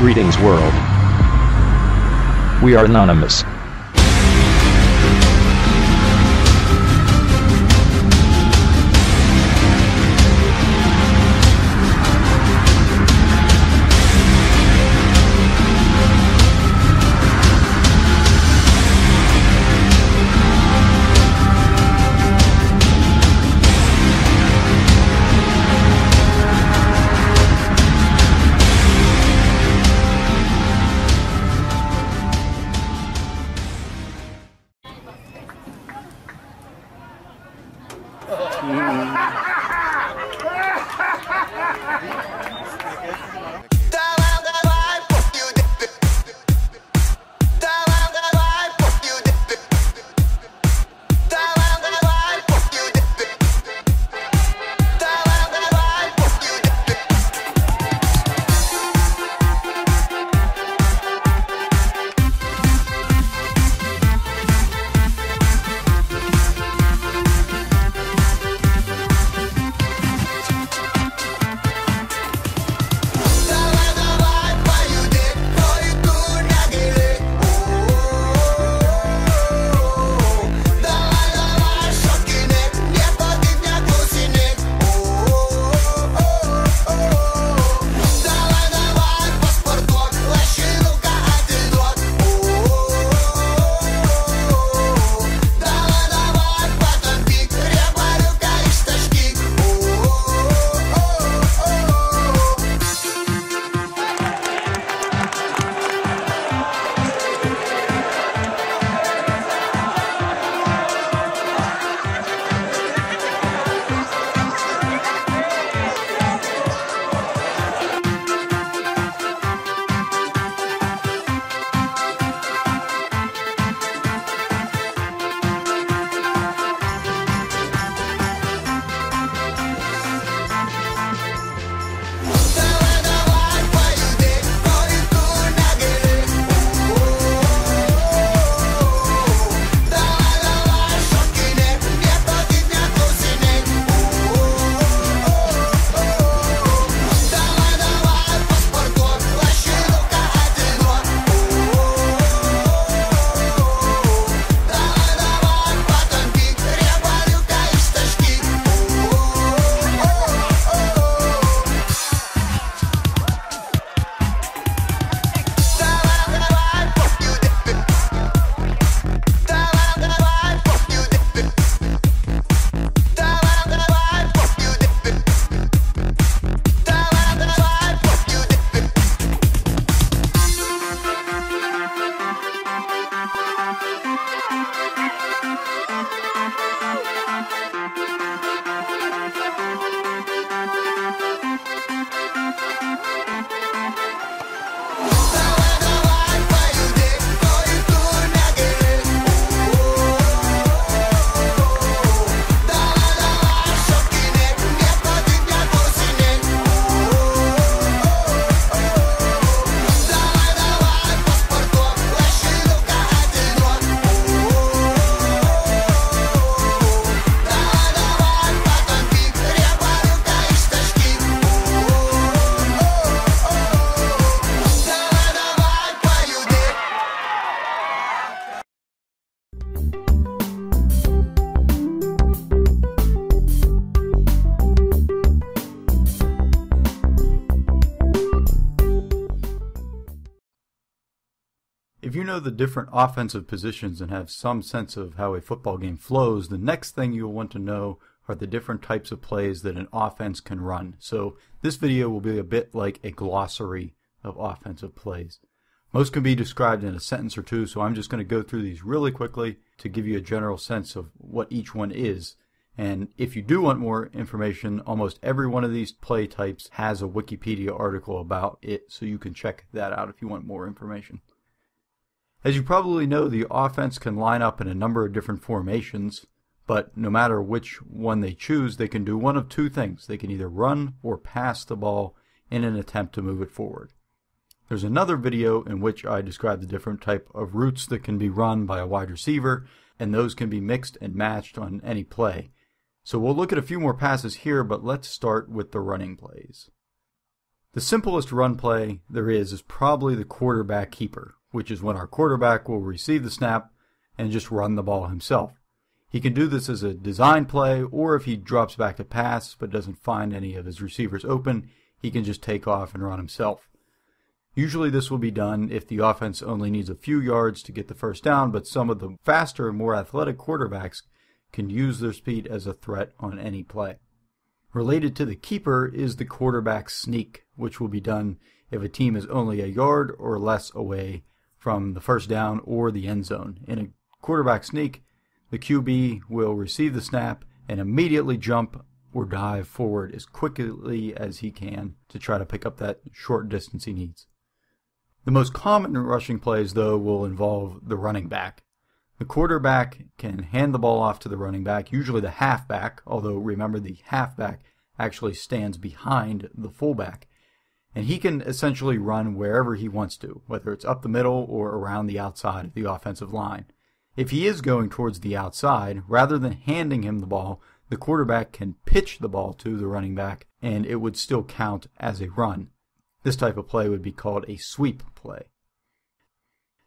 Greetings world. We are anonymous. If you know the different offensive positions and have some sense of how a football game flows, the next thing you'll want to know are the different types of plays that an offense can run. So this video will be a bit like a glossary of offensive plays. Most can be described in a sentence or two, so I'm just going to go through these really quickly to give you a general sense of what each one is. And if you do want more information, almost every one of these play types has a Wikipedia article about it, so you can check that out if you want more information. As you probably know, the offense can line up in a number of different formations, but no matter which one they choose, they can do one of two things. They can either run or pass the ball in an attempt to move it forward. There's another video in which I describe the different type of routes that can be run by a wide receiver, and those can be mixed and matched on any play. So we'll look at a few more passes here, but let's start with the running plays. The simplest run play there is probably the quarterback keeper, which is when our quarterback will receive the snap and just run the ball himself. He can do this as a design play, or if he drops back to pass but doesn't find any of his receivers open, he can just take off and run himself. Usually this will be done if the offense only needs a few yards to get the first down, but some of the faster and more athletic quarterbacks can use their speed as a threat on any play. Related to the keeper is the quarterback sneak, which will be done if a team is only a yard or less away from the first down or the end zone. In a quarterback sneak, the QB will receive the snap and immediately jump or dive forward as quickly as he can to try to pick up that short distance he needs. The most common rushing plays, though, will involve the running back. The quarterback can hand the ball off to the running back, usually the halfback, although remember the halfback actually stands behind the fullback. And he can essentially run wherever he wants to, whether it's up the middle or around the outside of the offensive line. If he is going towards the outside, rather than handing him the ball, the quarterback can pitch the ball to the running back, and it would still count as a run. This type of play would be called a sweep play.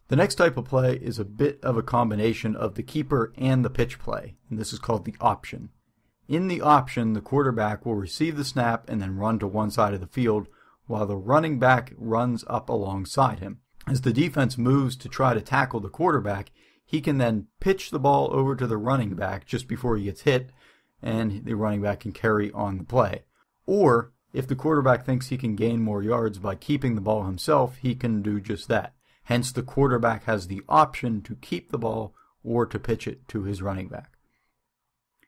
The next type of play is a bit of a combination of the keeper and the pitch play, and this is called the option. In the option, the quarterback will receive the snap and then run to one side of the field, while the running back runs up alongside him. As the defense moves to try to tackle the quarterback, he can then pitch the ball over to the running back just before he gets hit, and the running back can carry on the play. Or, if the quarterback thinks he can gain more yards by keeping the ball himself, he can do just that. Hence, the quarterback has the option to keep the ball or to pitch it to his running back.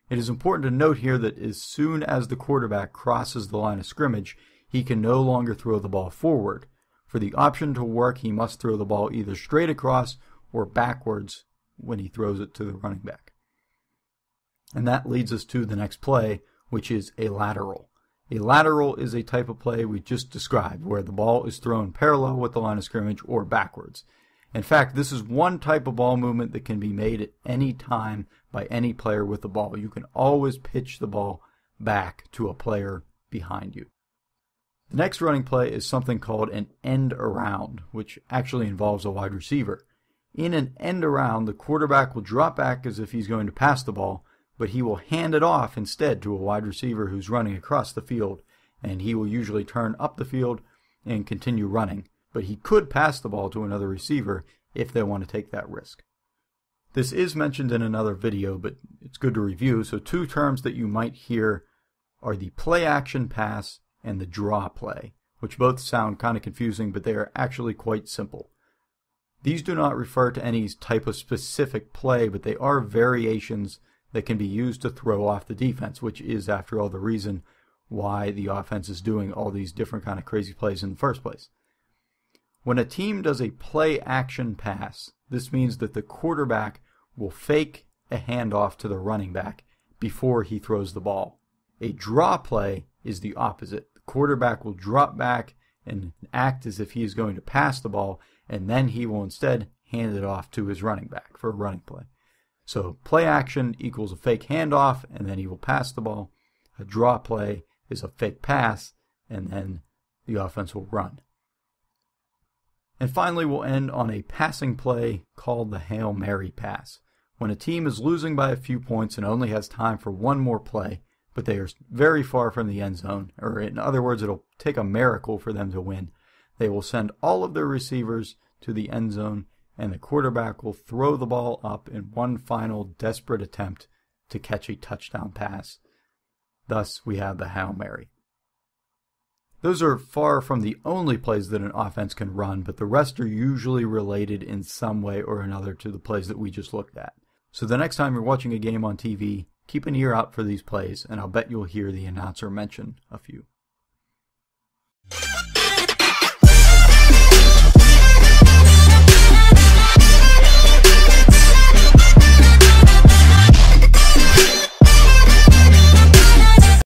It is important to note here that as soon as the quarterback crosses the line of scrimmage, he can no longer throw the ball forward. For the option to work, he must throw the ball either straight across or backwards when he throws it to the running back. And that leads us to the next play, which is a lateral. A lateral is a type of play we just described, where the ball is thrown parallel with the line of scrimmage or backwards. In fact, this is one type of ball movement that can be made at any time by any player with the ball. You can always pitch the ball back to a player behind you. The next running play is something called an end around, which actually involves a wide receiver. In an end around, the quarterback will drop back as if he's going to pass the ball, but he will hand it off instead to a wide receiver who's running across the field, and he will usually turn up the field and continue running. But he could pass the ball to another receiver if they want to take that risk. This is mentioned in another video, but it's good to review. So two terms that you might hear are the play action pass and the draw play, which both sound kind of confusing, but they are actually quite simple. These do not refer to any type of specific play, but they are variations that can be used to throw off the defense, which is, after all, the reason why the offense is doing all these different kind of crazy plays in the first place. When a team does a play action pass, this means that the quarterback will fake a handoff to the running back before he throws the ball. A draw play is the opposite. The quarterback will drop back and act as if he is going to pass the ball, and then he will instead hand it off to his running back for a running play. So play action equals a fake handoff, and then he will pass the ball. A draw play is a fake pass, and then the offense will run. And finally, we'll end on a passing play called the Hail Mary pass. When a team is losing by a few points and only has time for one more play, but they are very far from the end zone, or in other words, it'll take a miracle for them to win, they will send all of their receivers to the end zone, and the quarterback will throw the ball up in one final desperate attempt to catch a touchdown pass. Thus, we have the Hail Mary. Those are far from the only plays that an offense can run, but the rest are usually related in some way or another to the plays that we just looked at. So the next time you're watching a game on TV, keep an ear out for these plays, and I'll bet you'll hear the announcer mention a few.